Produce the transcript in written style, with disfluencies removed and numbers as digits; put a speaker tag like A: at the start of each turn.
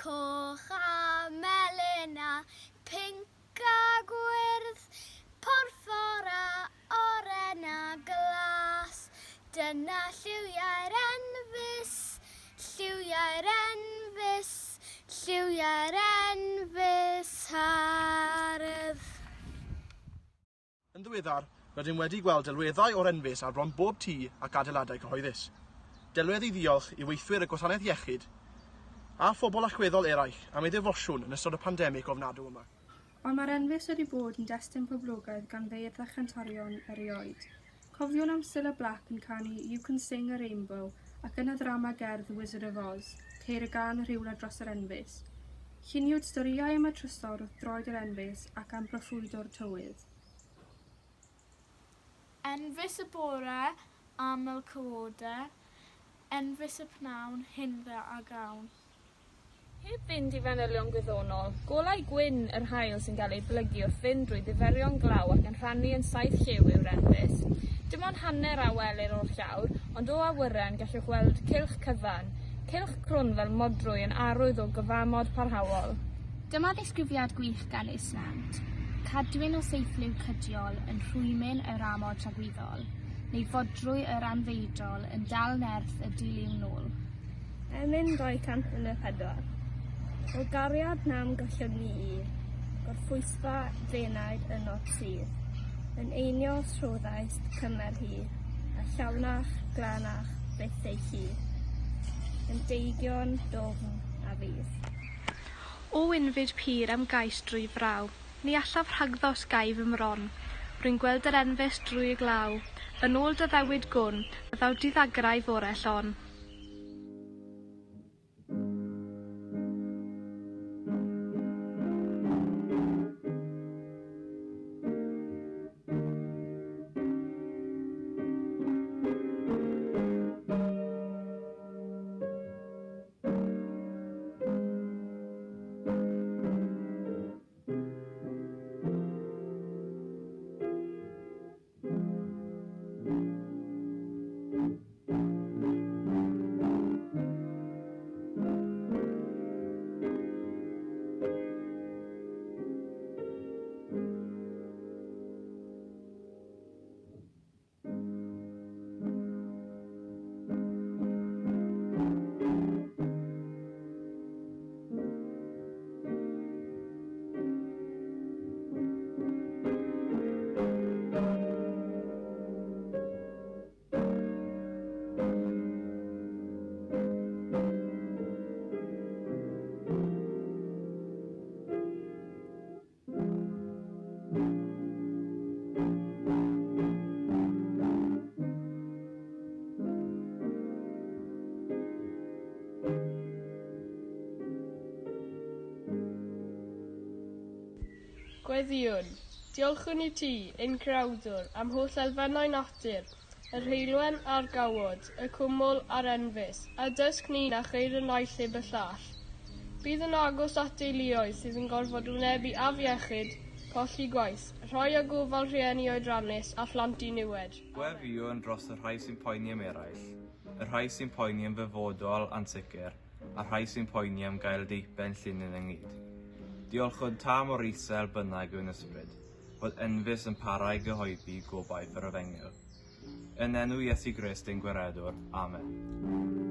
A: coch a melyn a pinc a gwyrdd, porffor a oren a glas. Dyna lliwiau'r enfys, lliwiau'r enfys, lliwiau'r enfys hardd.
B: Yn ddiweddar, rydym wedi gweld delweddau o'r enfys ar bron bob tŷ ac adeiladau cyhoeddus. Delwedd i ddiolch i weithwyr y gwasanaeth iechyd a phobl allweddol eraill am ei ddifosiwn yn ystod y pandemig ofnadw yma.
C: Ond mae'r enfys wedi bod yn destun poblogaidd gan feirdd a chantorion erioed. Cofiwn am Cilla Black yn canu You Can Sing a Rainbow ac yn y ddrama gerdd The Wizard of Oz, ceir y gan rhywle dros yr enfys. Lluniwyd storïau am y trysor wrth droed yr enfys ac am broffwyddo'r tywydd.
D: Enfys y bore, aml cywodau, enfys y pnawn, hynfa a gawn.
E: Heb fynd i fanylion gwyddonol, golau gwyn yr haul sy'n cael ei blygu wrth fynd drwy ddiferion glaw ac yn rhannu yn 7 lliw yw'r enfys. Dim ond hanner awelir o'r llawr, ond o awyren gallwch weld cylch cyfan, cylch crwn fel modrwy yn arwydd o gyfamod parhaol.
F: Dyma ddisgrifiad gwych gan Isnant. Cadwyn o seithliw cydiol yn rhwymyn yr amod tragweddol, neu fodrwy yr anfeidrol yn dal nerth y dilyn nôl.
E: Emyn 204. O gariad nam gallwn ni i, gorffwysfa fenaid yn ot sydd, yn einio sroddaist cymer hi, a llawnach, glanach, byth ei chi, yn deigion, dofn a fydd.
C: O wynfyd pur am gais drwy fraw, ni allaf rhagddos gaif ymron. Rwy'n gweld yr enfys drwy y glaw, yn ôl dy ddewid gwn, byddaw diddagrau fore llon.
E: Gweddiwn, diolchwn i ti, ein crawdwr, am holl elfennau natur, yr heilwen a'r gawod, y cwmwl a'r enfys, a dysg ni na cheir y naill heb y llall. Bydd yn agos at deuluoedd sydd yn gorfod wynebu afiechyd, colli gwaith, rhoi a gofal rhieni oedrannus a phlant i niwed.
G: Gwefiwn dros y rhai sy'n poeni am eraill, y rhai sy'n poeni am fyfodol ansicr, a rhai sy'n poeni am gael deipen llunyn ynghyd. Diolchwn tam o'r isel bynnag yw'n ysbryd, bod enfys yn parau gyhoeddi gobaith yr efengyl. Yn enw Iesu Grist ein gwiredwr. Amen.